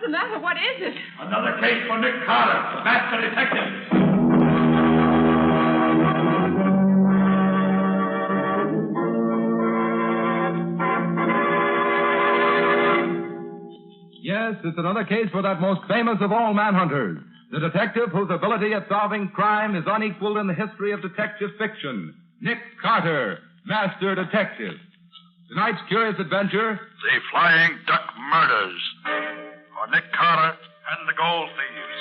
the matter? What is it? Another case for Nick Carter, master detective. Yes, it's another case for that most famous of all manhunters, the detective whose ability at solving crime is unequaled in the history of detective fiction, Nick Carter, master detective. Tonight's curious adventure... The Flying Duck Murders. For Nick Carter and the Gold Thieves.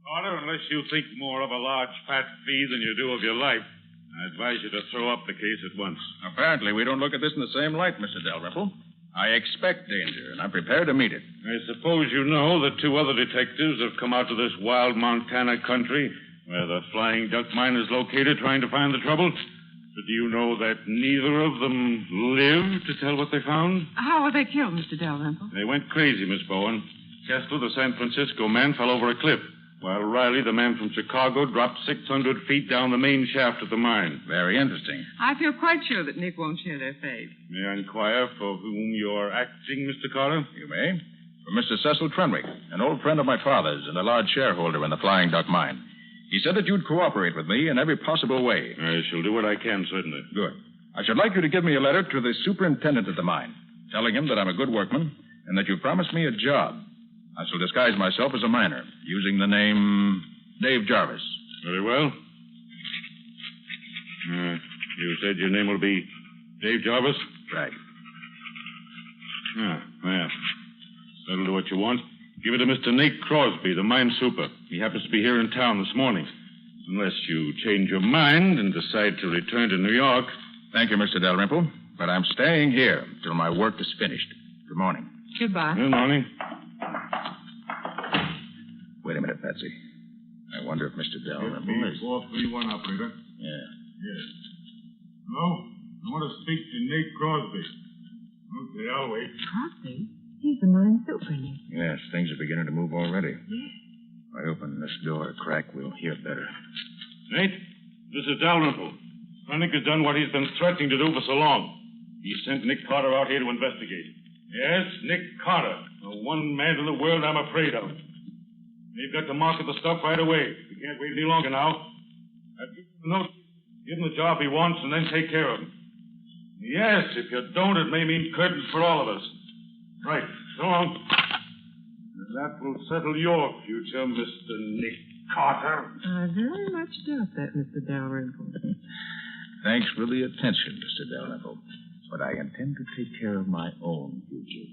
Carter, unless you think more of a large fat fee than you do of your life, I advise you to throw up the case at once. Apparently, we don't look at this in the same light, Mr. Dalrymple. I expect danger, and I'm prepared to meet it. I suppose you know that 2 other detectives have come out to this wild Montana country where the Flying Duck Mine is located trying to find the trouble. But do you know that neither of them lived to tell what they found? How were they killed, Mr. Dalrymple? They went crazy, Miss Bowen. Kessler, the San Francisco man, fell over a cliff, while Riley, the man from Chicago, dropped 600 feet down the main shaft of the mine. Very interesting. I feel quite sure that Nick won't share their fate. May I inquire for whom you're acting, Mr. Carter? You may. For Mr. Cecil Trenwick, an old friend of my father's and a large shareholder in the Flying Duck Mine. He said that you'd cooperate with me in every possible way. I shall do what I can, certainly. Good. I should like you to give me a letter to the superintendent of the mine, telling him that I'm a good workman and that you promised me a job. I shall disguise myself as a miner, using the name Dave Jarvis. Very well. You said your name will be Dave Jarvis? Right. Well, that'll do what you want. Give it to Mr. Nate Crosby, the mine super. He happens to be here in town this morning. Unless you change your mind and decide to return to New York. Thank you, Mr. Dalrymple, but I'm staying here till my work is finished. Good morning. Goodbye. Good morning. Wait a minute, Patsy. I wonder if Mr. Dalrymple is... 431, operator. Yeah. Yes. Hello? I want to speak to Nate Crosby. Okay, I'll wait. Crosby? He's the mine super, Nick. Yes, things are beginning to move already. Yes. If I open this door a crack, we'll hear better. Nate, this is Dalrymple. Nick has done what he's been threatening to do for so long. He sent Nick Carter out here to investigate. Yes, Nick Carter, the one man in the world I'm afraid of. They've got to market the stuff right away. We can't wait any longer now. I've given him the note, give him the job he wants, and then take care of him. Yes, if you don't, it may mean curtains for all of us. Right, so long. And that will settle your future, Mr. Nick Carter. I very much doubt that, Mr. Dalrymple. Thanks for the attention, Mr. Dalrymple. But I intend to take care of my own future.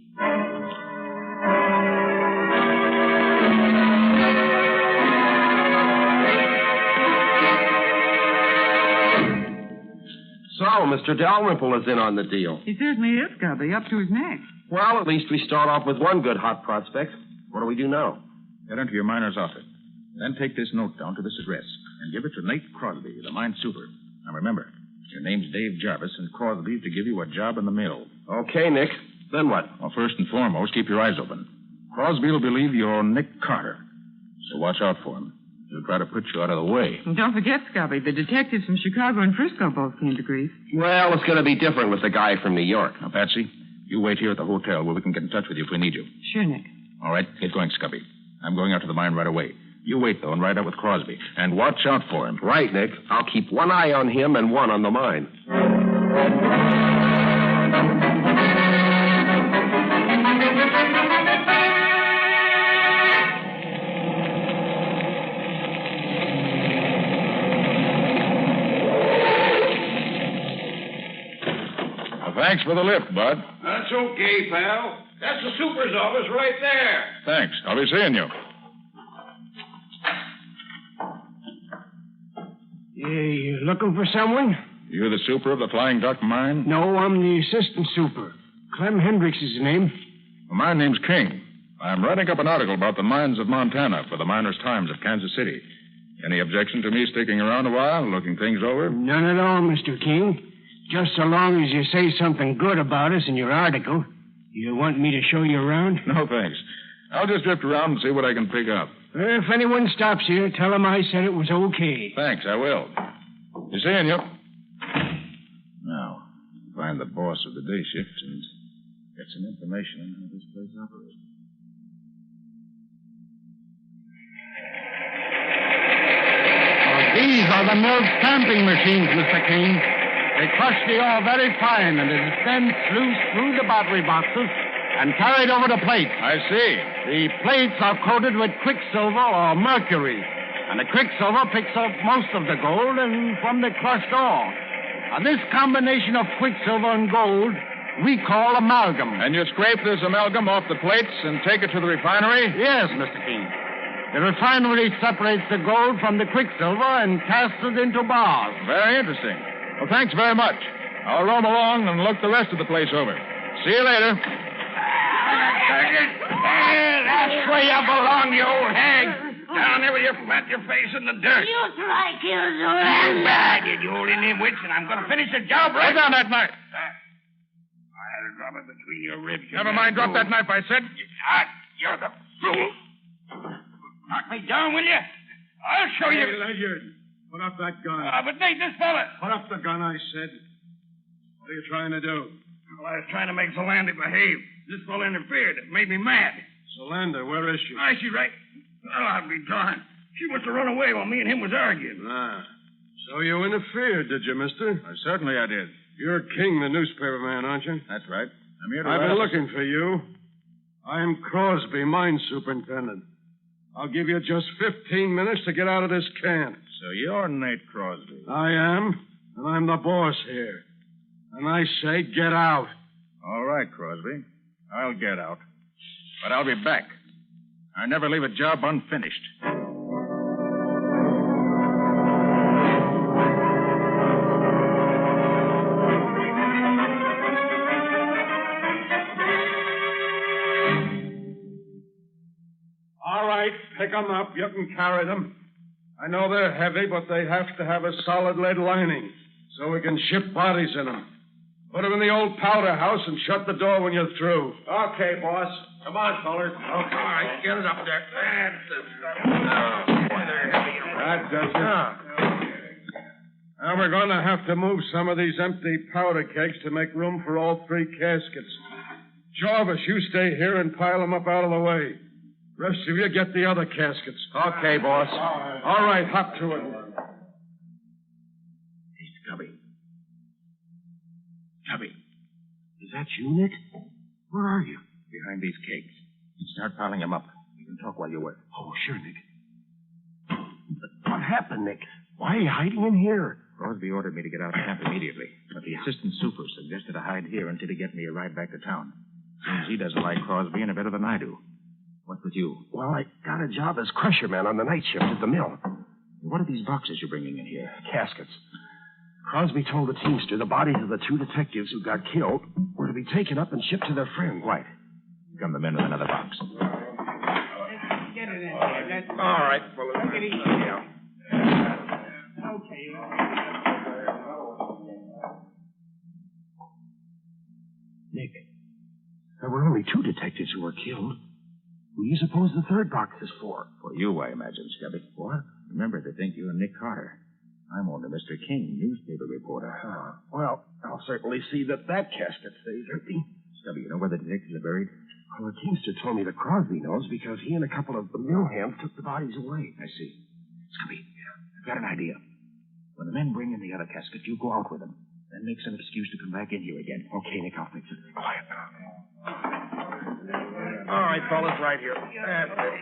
So, Mr. Dalrymple is in on the deal. He certainly is, Gubby, up to his neck. Well, at least we start off with one good hot prospect. What do we do now? Get into your miner's outfit. Then take this note down to this address and give it to Nate Crosby, the mine super. Now remember, your name's Dave Jarvis, and Crosby's to give you a job in the mill. Okay, Nick. Then what? Well, first and foremost, keep your eyes open. Crosby will believe you're Nick Carter, so watch out for him. He'll try to put you out of the way. And don't forget, Scubby, the detectives from Chicago and Frisco both came to grief. Well, it's going to be different with the guy from New York. Now, Patsy, you wait here at the hotel where we can get in touch with you if we need you. Sure, Nick. All right, get going, Scubby. I'm going out to the mine right away. You wait, though, and ride out with Crosby. And watch out for him. Right, Nick. I'll keep one eye on him and one on the mine. Thanks for the lift, Bud. That's okay, pal. That's the super's office right there. Thanks. I'll be seeing you. You looking for someone? You the super of the Flying Duck Mine? No, I'm the assistant super. Clem Hendricks is the name. Well, my name's King. I'm writing up an article about the mines of Montana for the Miners' Times of Kansas City. Any objection to me sticking around a while, looking things over? None at all, Mr. King. Just so long as you say something good about us in your article. You want me to show you around? No, thanks. I'll just drift around and see what I can pick up. If anyone stops here, tell them I said it was okay. Thanks, I will. Be seeing you. Now, if find the boss of the day shift and get some information on how this place operates. These are the mill stamping machines, Mr. King. They crush the ore very fine, and it is then sluiced through the battery boxes and carried over to plates. I see. The plates are coated with quicksilver or mercury, and the quicksilver picks up most of the gold and from the crushed ore. Now, this combination of quicksilver and gold we call amalgam. And you scrape this amalgam off the plates and take it to the refinery? Yes, Mr. King. The refinery separates the gold from the quicksilver and casts it into bars. Very interesting. Well, thanks very much. I'll roam along and look the rest of the place over. See you later. That's where you belong, you old hag. Down there with your flat your face in the dirt. You strike, you Stand back, you old Indian witch, and I'm going to finish the job right. Put down that knife. I had to drop it between your ribs. Never mind. Drop that knife, I said. You're the fool. Knock me down, will you? I'll show you. Ledyard, put up that gun. But Nate, this fella. Put up the gun, I said. What are you trying to do? Well, I was trying to make Zolanda behave. This fella interfered. It made me mad. Zolanda, where is she? She's right. Well, I'll be darned. She must have run away while me and him was arguing. So you interfered, did you, mister? Certainly I did. You're King, the newspaper man, aren't you? That's right. I'm here to... I've been looking for you. I'm Crosby, mine superintendent. I'll give you just 15 minutes to get out of this camp. So you're Nate Crosby. I am, and I'm the boss here. And I say get out. All right, Crosby. I'll get out. But I'll be back. I never leave a job unfinished. All right, pick 'em up. You can carry them. I know they're heavy, but they have to have a solid lead lining so we can ship bodies in them. Put them in the old powder house and shut the door when you're through. Okay, boss. Come on, fellers. Okay, all right, get it up there. That's the stuff. Oh, boy, they're heavy. That does it. Now we're going to have to move some of these empty powder kegs to make room for all three caskets. Jarvis, you stay here and pile them up out of the way. Rest of you get the other caskets. Okay, boss. All right, hop to it. Hey, Scubby. Scubby. Is that you, Nick? Where are you? Behind these kegs. Start piling them up. You can talk while you work. Oh, sure, Nick. What happened, Nick? Why are you hiding in here? Crosby ordered me to get out of camp immediately, but the assistant super suggested I hide here until he gets me a ride back to town. Seems he doesn't like Crosby any better than I do. What's with you? Well, I got a job as crusher man on the night shift at the mill. What are these boxes you're bringing in here? Caskets. Crosby told the teamster the bodies of the two detectives who got killed were to be taken up and shipped to their friends. Right. Come the men with another box. Get it in there. All right, fellas. Take it easy. Yeah. Okay. Nick, there were only two detectives who were killed. Who do you suppose the third box is for? For you, I imagine, Scubby. What? Remember, they think you're Nick Carter. I'm only Mr. King, newspaper reporter. Well, I'll certainly see that casket stays empty. Scubby, you know where the detectives are buried? Well, the teamster told me that Crosby knows because he and a couple of the mill hands took the bodies away. I see. Scubby, I've got an idea. When the men bring in the other casket, you go out with them. Then make some excuse to come back in here again. Okay, Nick, I'll fix it. Quiet now. All right, fellas, right here. That's it.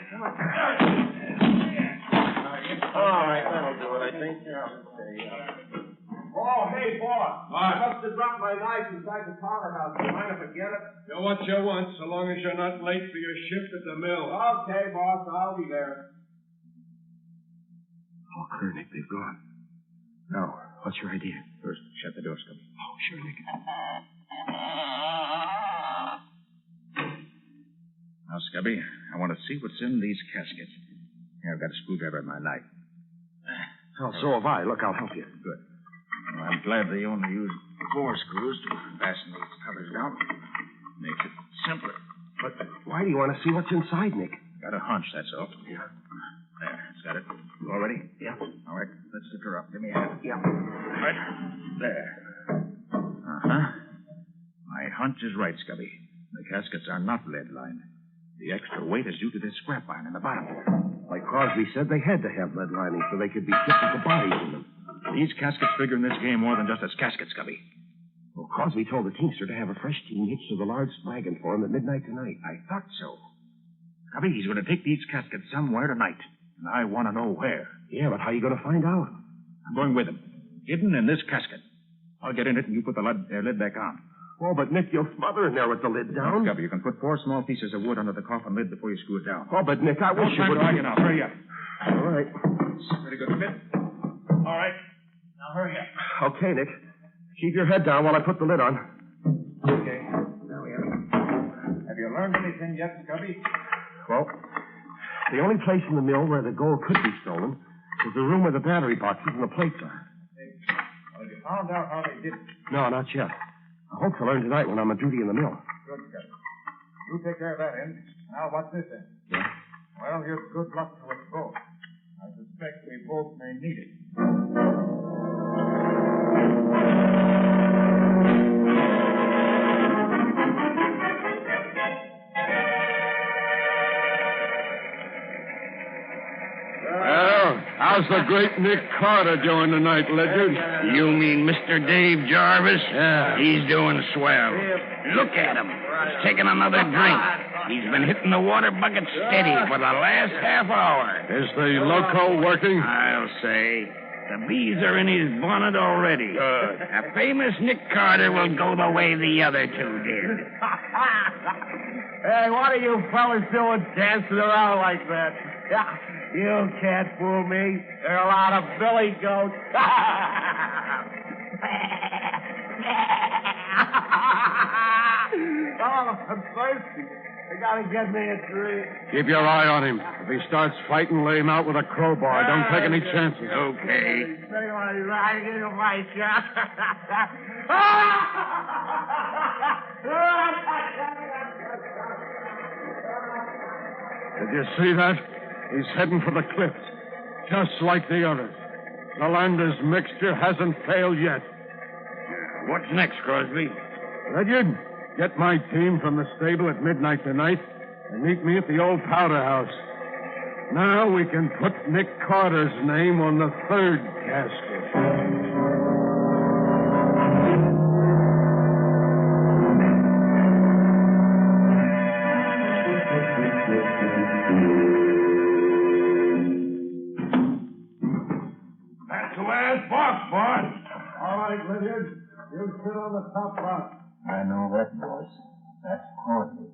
All right, that'll do it, I think. Oh, hey, boss. I must have dropped my knife inside the powder house. Do you mind if I get it? Do what you want, so long as you're not late for your shift at the mill. Okay, boss, I'll be there. Oh, clear, Nick, they've gone. Now, what's your idea? First, shut the door, Scubby. Oh, sure, Nick. Now, Scubby, I want to see what's in these caskets. Here, I've got a screwdriver and my knife. Oh, so have I. Look, I'll help you. Good. Well, I'm glad they only use 4 screws to fasten these covers down. Makes it simpler. But why do you want to see what's inside, Nick? Got a hunch, that's all. Yeah. There, it's got it. You all ready? Yeah. All right, let's lift her up. Give me a hand. Yeah. Right there. Uh-huh. hunch is right, Scubby. The caskets are not lead-lined. The extra weight is due to this scrap iron in the bottom there. Like Crosby said, they had to have lead lining so they could be shipped with the bodies in them. These caskets figure in this game more than just as caskets, Scubby. Well, Crosby told the teamster to have a fresh team hitched to the large wagon for him at midnight tonight. I thought so. Scubby, he's going to take these caskets somewhere tonight. And I want to know where. Yeah, but how are you going to find out? I'm going with him. Hidden in this casket. I'll get in it and you put the lid back on. Oh, but Nick, you'll smother in there with the lid down. Scubby, you can put 4 small pieces of wood under the coffin lid before you screw it down. Oh, but Nick, I wish you would. Now, hurry up. All right. Pretty good fit. All right. Now hurry up. Okay, Nick. Keep your head down while I put the lid on. Okay. Now we have it. Have you learned anything yet, Scubby? Well, the only place in the mill where the gold could be stolen is the room where the battery boxes and the plates are. Hey, well, have you found out how they did it? No, not yet. I hope to learn tonight when I'm on duty in the mill. Good, Scubby. You take care of that end. Now, what's this end? Yeah. Well, here's good luck to us both. I suspect we both may need it. Well, how's the great Nick Carter doing tonight, Ledyard? You mean Mr. Dave Jarvis? Yeah. He's doing swell. Look at him. He's taking another drink. He's been hitting the water bucket steady for the last half hour. Is the loco working? I'll say. The bees are in his bonnet already. A famous Nick Carter will go the way the other two did. Hey, what are you fellas doing dancing around like that? You can't fool me. There are a lot of billy goats. Oh, I'm thirsty. You gotta get me a drink. Keep your eye on him. If he starts fighting, lay him out with a crowbar. Don't take any chances. Okay. Say what he's right in my shot. Did you see that? He's heading for the cliffs, just like the others. The Landers mixture hasn't failed yet. What's next, Crosby? Ledyard, get my team from the stable at midnight tonight and meet me at the old powder house. Now we can put Nick Carter's name on the third casket. That's the last box, boss. All right, Ledyard. You sit on the top box. I know that, boss. That's Crosby.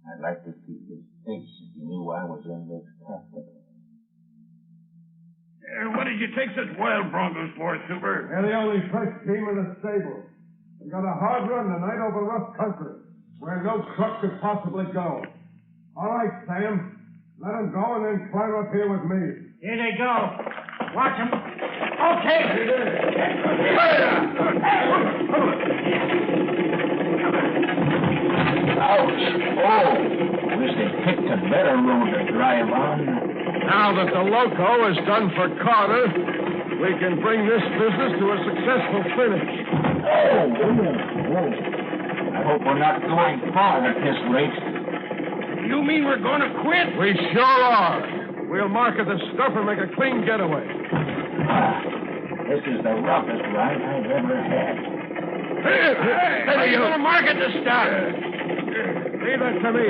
I'd like to see his face if he knew I was in this casket. What did you take such wild broncos for, Super? They're the only fresh team in the stable. We got a hard run tonight over rough country, where no truck could possibly go. All right, Sam. Let them go and then climb up here with me. Here they go. Watch them. Okay. Ouch! Oh! Wish they picked a better road to drive on. Now that the loco is done for Carter, we can bring this business to a successful finish. Oh! I hope we're not going far at this rate. You mean we're going to quit? We sure are. We'll market the stuff and make a clean getaway. This is the roughest ride I've ever had. Hey, you going to market the stuff? Leave that to me.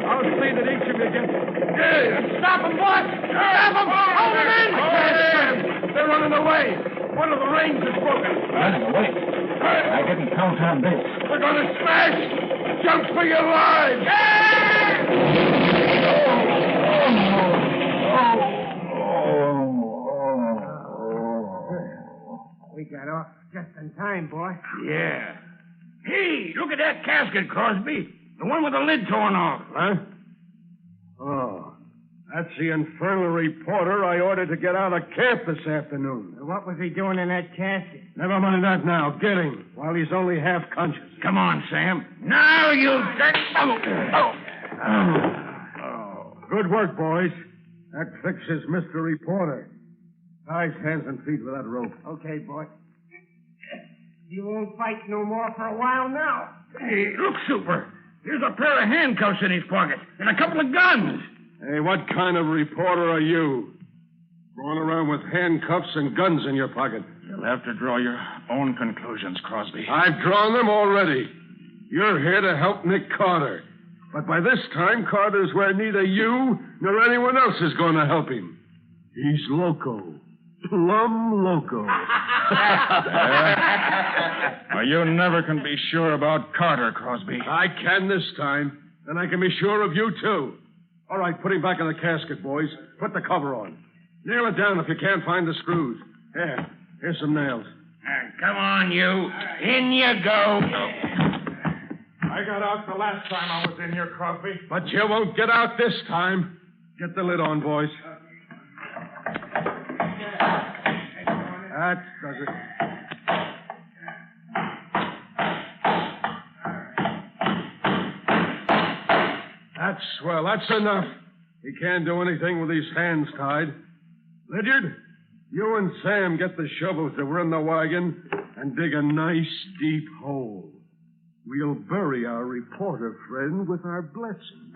I'll see that each of you gets... Stop them, boss! Stop them! Hold them in! They're running away. One of the reins is broken. Running away? I didn't count on this. We're going to smash! Jump for your lives! We got off just in time, boy. Yeah. Hey, look at that casket, Crosby. The one with the lid torn off. Huh? Oh, that's the infernal reporter I ordered to get out of camp this afternoon. What was he doing in that casket? Never mind that now. Get him while he's only half conscious. Come on, Sam. Now you... Good work, boys. That fixes Mr. Reporter. Tie his hands and feet with that rope. Okay, boy. You won't fight no more for a while now. Hey, look, Super. Here's a pair of handcuffs in his pocket and a couple of guns. Hey, what kind of reporter are you? Going around with handcuffs and guns in your pocket. You'll have to draw your own conclusions, Crosby. I've drawn them already. You're here to help Nick Carter. But by this time, Carter's where neither you nor anyone else is going to help him. He's loco. Plumb loco. Well, you never can be sure about Carter, Crosby. I can this time. And I can be sure of you, too. All right, put him back in the casket, boys. Put the cover on. Nail it down if you can't find the screws. Here's some nails. Come on, you. In you go. I got out the last time I was in here, Crosby. But you won't get out this time. Get the lid on, boys. That does it. That's swell. That's enough. He can't do anything with his hands tied. Lydiard, you and Sam get the shovels that were in the wagon and dig a nice deep hole. We'll bury our reporter friend with our blessing.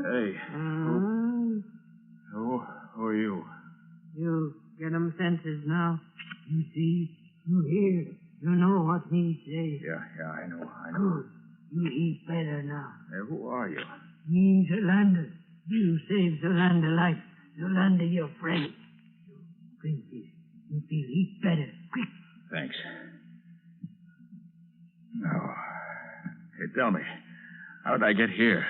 Hey. Who are you? You get 'em senses now. You see, you hear, you know what me say. Yeah, I know. Good. You eat better now. Hey, who are you? Me, Zolander. You saved Zolander life. Zolander, your friend. You drink this. You feel eat better. Quick. Thanks. No. Hey, tell me, how'd I get here?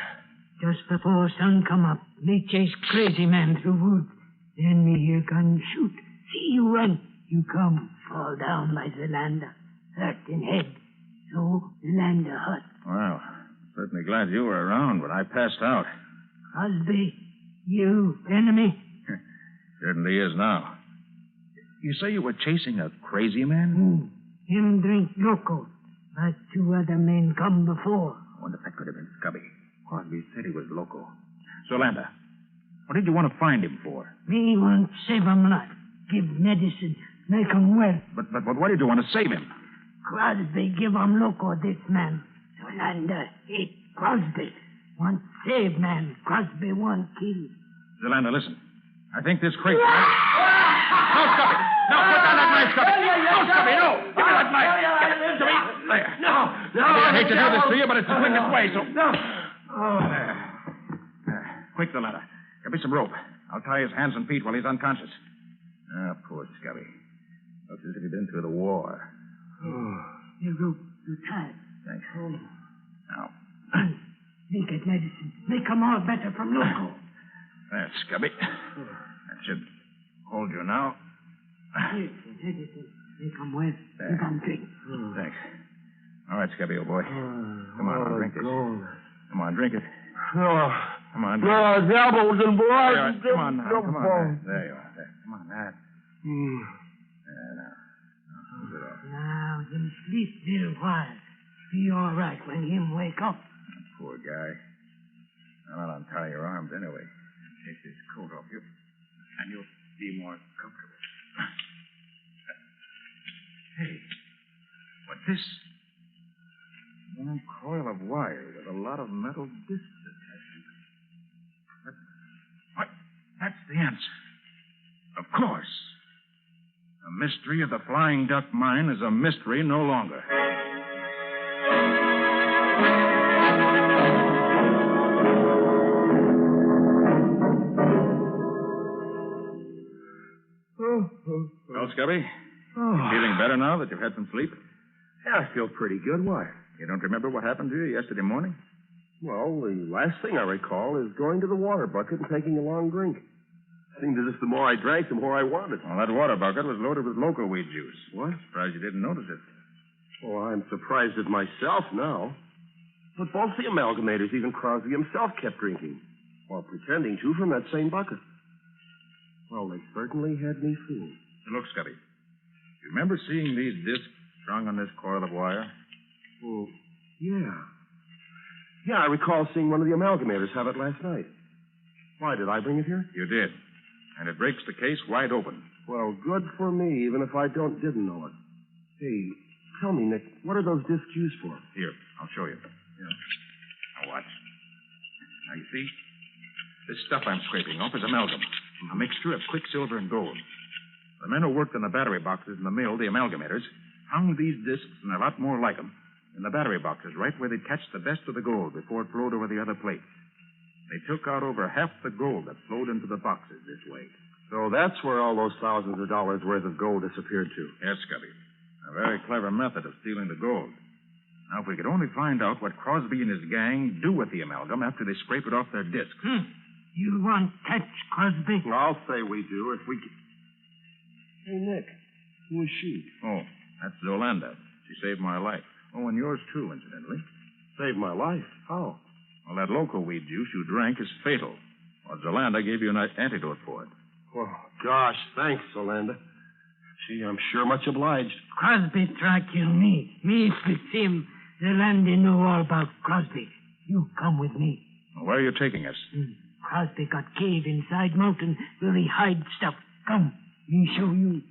Just before sun come up, me chase crazy man through woods. Then me hear gun shoot. See you run. You come, fall down by Zolander. Hurt in head. So Zolander hurt. Well, certainly glad you were around, but I passed out. Crosby, you enemy? Certainly is now. You say you were chasing a crazy man? Him drink loco. But 2 other men come before. I wonder if that could have been Scubby. Crosby said he was loco. Zolander, what did you want to find him for? Me want save him life. Give medicine. Make him well. But why did you want to save him? Crosby give him loco this man. Zolander hate Crosby. Want save man. Crosby want kill. Zolander, listen. I think this crazy... No, Scubby! No, put down that knife, Scubby! No, Scubby, no! Give me that knife! Give it to me! There. No. I hate to do this to you, but it's the quickest way, so... No. There. Quick, Zolander. Get me some rope. I'll tie his hands and feet while he's unconscious. Ah, poor Scubby. Looks as if he'd been through the war. You rope. You tie. Thanks. Now. Make it medicine. Make 'em all better from loco. There, Scubby. That should hold you now. Here, medicine. Make 'em well. Give 'em drink. Thanks. All right, Scubby, old boy. Come on, I'll drink this. Come on, drink it. Come on. No, devils and boys. Right. Come on now. Come on. There you are. There. Come on, that. There, now. Hold it off. Now, him sleep little while. Be all right when him wake up. Poor guy. I'll untie your arms anyway. Take this coat off you, and you'll be more comfortable. Hey, what's this? One coil of wire with a lot of metal discs attached to it. What? That's the answer. Of course. The mystery of the Flying Duck Mine is a mystery no longer. Well, Scubby, feeling better now that you've had some sleep? Yeah, I feel pretty good. Why? You don't remember what happened to you yesterday morning? Well, the last thing I recall is going to the water bucket and taking a long drink. Seemed as if the more I drank, the more I wanted. Well, that water bucket was loaded with loco weed juice. What? Surprised you didn't notice it. Well, I'm surprised at myself now. But both the amalgamators, even Crosby himself, kept drinking. While pretending to from that same bucket. Well, they certainly had me fooled. Look, Scubby. You remember seeing these discs strung on this coil of wire? Oh, yeah. Yeah, I recall seeing one of the amalgamators have it last night. Why, did I bring it here? You did. And it breaks the case wide open. Well, good for me, even if I didn't know it. Hey, tell me, Nick, what are those discs used for? Here, I'll show you. Yeah. Now watch. Now you see, this stuff I'm scraping off is amalgam, a mixture of quicksilver and gold. The men who worked in the battery boxes in the mill, the amalgamators, hung these discs and a lot more like them in the battery boxes, right where they'd catch the best of the gold before it flowed over the other plates. They took out over half the gold that flowed into the boxes this way. So that's where all those thousands of dollars worth of gold disappeared to. Yes, Scubby. A very clever method of stealing the gold. Now, if we could only find out what Crosby and his gang do with the amalgam after they scrape it off their discs. You want catch, Crosby? Well, I'll say we do if we can. Hey, Nick, who is she? Oh, that's Zolanda. She saved my life. Oh, and yours too, incidentally. Saved my life? How? Well, that loco weed juice you drank is fatal. Well, Zolanda gave you an antidote for it. Oh, gosh, thanks, Zolanda. Gee, I'm sure much obliged. Crosby try kill me. Me fix him. The land they know all about Crosby. You come with me. Well, where are you taking us? Crosby got cave inside mountain where he hide stuff. Come, me show you.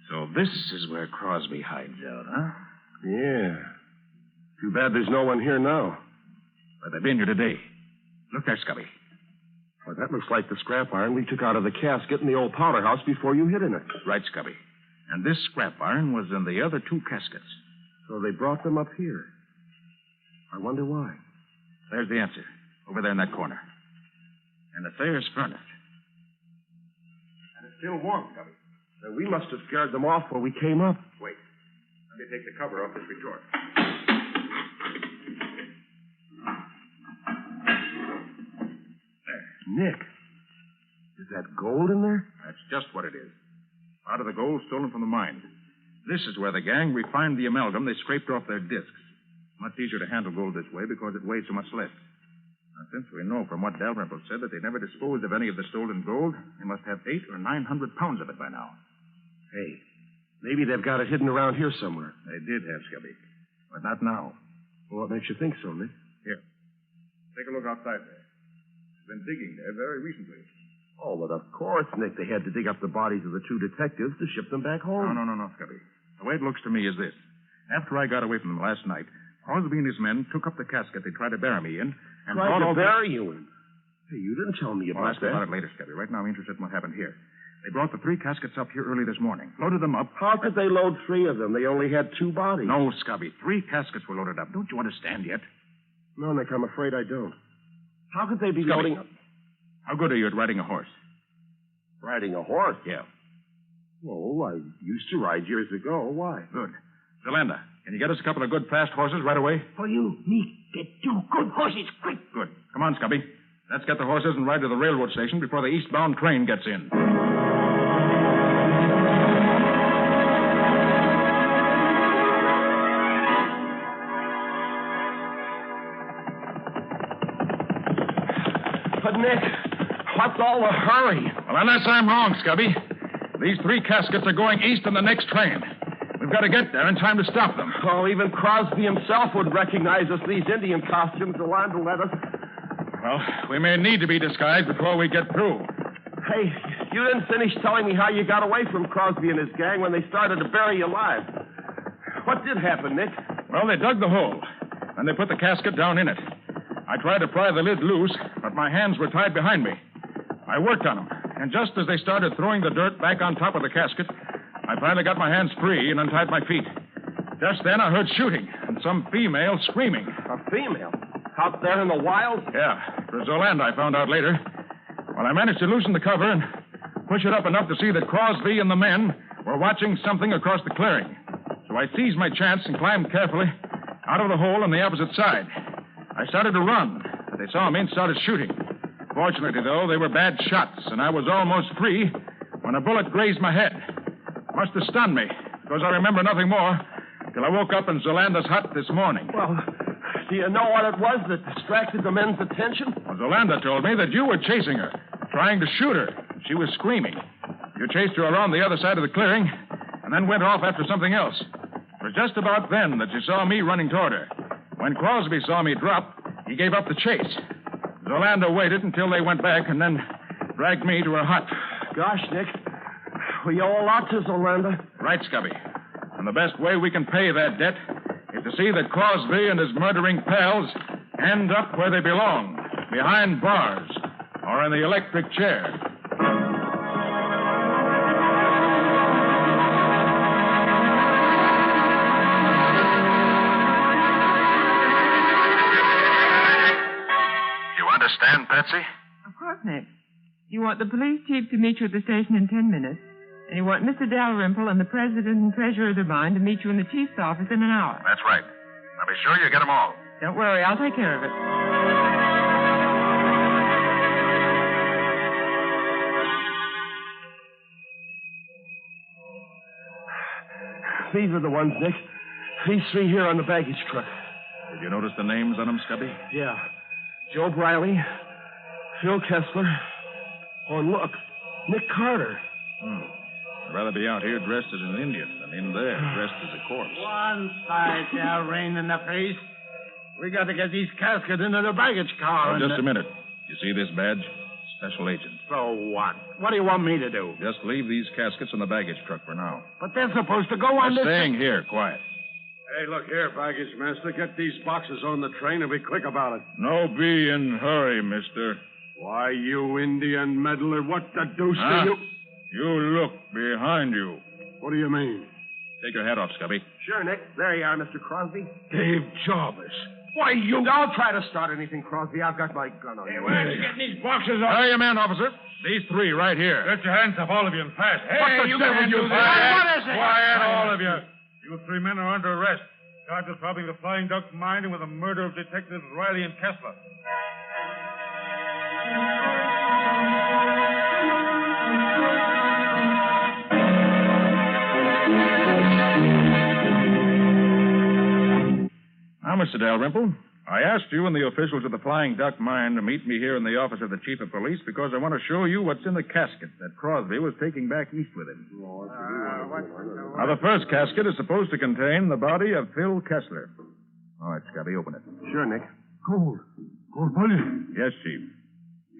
So this is where Crosby hides out, huh? Yeah. Too bad there's no one here now. But they've been here today. Look there, Scubby. Well, that looks like the scrap iron we took out of the casket in the old powder house before you hid in it. Right, Scubby. And this scrap iron was in the other two caskets. So they brought them up here. I wonder why. There's the answer. Over there in that corner. And the Thayer's furnace. And it's still warm, Scubby. So we must have scared them off when we came up. Wait. Let me take the cover off this retort. Nick, is that gold in there? That's just what it is. Out of the gold stolen from the mine. This is where the gang refined the amalgam they scraped off their discs. Much easier to handle gold this way because it weighs so much less. Now, since we know from what Dalrymple said that they never disposed of any of the stolen gold, they must have 800 or 900 pounds of it by now. Hey, maybe they've got it hidden around here somewhere. They did have, Scubby. But not now. Well, what makes you think so, Nick? Here. Take a look outside there. Been digging there very recently. Oh, but of course, Nick, they had to dig up the bodies of the two detectives to ship them back home. No, Scubby. The way it looks to me is this. After I got away from them last night, Crosby and his men took up the casket they tried to bury me in and tried to bury you in? Hey, you didn't tell me about that. I'll ask about it later, Scubby. Right now, I'm interested in what happened here. They brought the 3 caskets up here early this morning, loaded them up. How could they load 3 of them? They only had 2 bodies. No, Scubby. 3 caskets were loaded up. Don't you understand yet? No, Nick, I'm afraid I don't. How could they be Scubby, loading up? How good are you at riding a horse? Riding a horse? Yeah. Oh, I used to ride years ago. Why? Good. Zolanda, can you get us a couple of good fast horses right away? For you, me get 2 good horses quick. Good. Come on, Scubby. Let's get the horses and ride to the railroad station before the eastbound train gets in. But, Nick, what's all the hurry? Well, unless I'm wrong, Scubby. These 3 caskets are going east on the next train. We've got to get there in time to stop them. Oh, even Crosby himself would recognize us, these Indian costumes. Yolanda let us. Well, we may need to be disguised before we get through. Hey, you didn't finish telling me how you got away from Crosby and his gang when they started to bury you alive. What did happen, Nick? Well, they dug the hole, and they put the casket down in it. I tried to pry the lid loose, but my hands were tied behind me. I worked on them, and just as they started throwing the dirt back on top of the casket, I finally got my hands free and untied my feet. Just then, I heard shooting and some female screaming. A female? Out there in the wild? Yeah. It was Zolanda, I found out later. Well, I managed to loosen the cover and push it up enough to see that Crosby and the men were watching something across the clearing. So I seized my chance and climbed carefully out of the hole on the opposite side. I started to run. They saw me and started shooting. Fortunately, though, they were bad shots, and I was almost free when a bullet grazed my head. It must have stunned me, because I remember nothing more till I woke up in Zolanda's hut this morning. Well, Do you know what it was that distracted the men's attention? Well, Zolanda told me that you were chasing her, trying to shoot her. She was screaming. You chased her around the other side of the clearing and then went off after something else. It was just about then that you saw me running toward her. When Crosby saw me drop, he gave up the chase. Zolanda waited until they went back and then dragged me to her hut. Gosh, Nick, we owe a lot to Zolanda. Right, Scubby. And the best way we can pay that debt is to see that Crosby and his murdering pals end up where they belong, behind bars or in the electric chair. You understand, Patsy? Of course, Nick. You want the police chief to meet you at the station in 10 minutes, and you want Mr. Dalrymple and the president and treasurer of the mine to meet you in the chief's office in an hour. That's right. Now be sure you get them all. Don't worry, I'll take care of it. These are the ones, Nick. These three here on the baggage truck. Did you notice the names on them, Scubby? Yeah. Joe Briley, Phil Kessler. Oh, look, Nick Carter. I'd rather be out here dressed as an Indian than in there dressed as a corpse. One side, there, rain in the face. We got to get these caskets into the baggage car. Oh, just a minute. You see this badge? Special agent. So what? What do you want me to do? Just leave these caskets in the baggage truck for now. But they're supposed to go on They're this... staying here, quiet. Hey, look here, baggage master. Get these boxes on the train and be quick about it. No be in hurry, mister. Why, you Indian meddler, what the deuce Huh? do you... You look behind you. What do you mean? Take your hat off, Scubby. Sure, Nick. There you are, Mr. Crosby. Dave Jarvis. Why, you... Don't try to start anything, Crosby. I've got my gun on you. Where's you getting these boxes Hurry your man, officer. These three right here. Get your hands up, all of you, and fast. Hey, What the you devil can't you do do? that. What is it? Quiet, all of you. You three men are under arrest. Charged with robbing the Flying Duck mine and with the murder of Detectives Riley and Kessler. Now, Mr. Dalrymple, I asked you and the officials of the Flying Duck Mine to meet me here in the office of the Chief of Police because I want to show you what's in the casket that Crosby was taking back east with him. Now, the first casket is supposed to contain the body of Phil Kessler. All right, Scubby, open it. Sure, Nick. Gold. Gold bullion. Yes, Chief.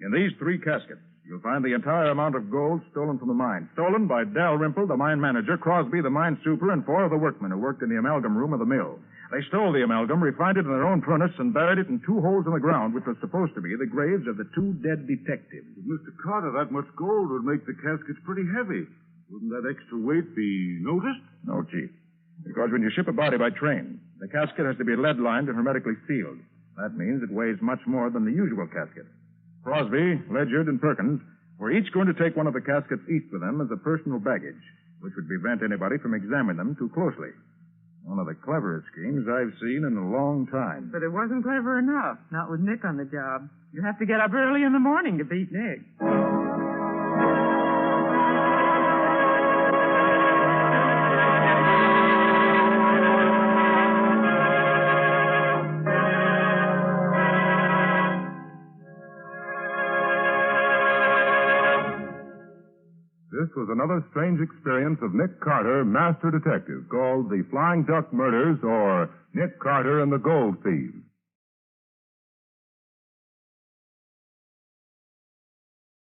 In these three caskets, you'll find the entire amount of gold stolen from the mine. Stolen by Dalrymple, the mine manager, Crosby, the mine super, and four of the workmen who worked in the amalgam room of the mill. They stole the amalgam, refined it in their own furnace, and buried it in two holes in the ground, which was supposed to be the graves of the two dead detectives. Mr. Carter, that much gold would make the caskets pretty heavy. Wouldn't that extra weight be noticed? No, Chief. Because when you ship a body by train, the casket has to be lead-lined and hermetically sealed. That means it weighs much more than the usual casket. Crosby, Ledyard, and Perkins were each going to take one of the caskets east with them as a personal baggage, which would prevent anybody from examining them too closely. One of the cleverest schemes I've seen in a long time. But it wasn't clever enough, not with Nick on the job. You have to get up early in the morning to beat Nick. This was another strange experience of Nick Carter, master detective, called The Flying Duck Murders or Nick Carter and the Gold Thieves.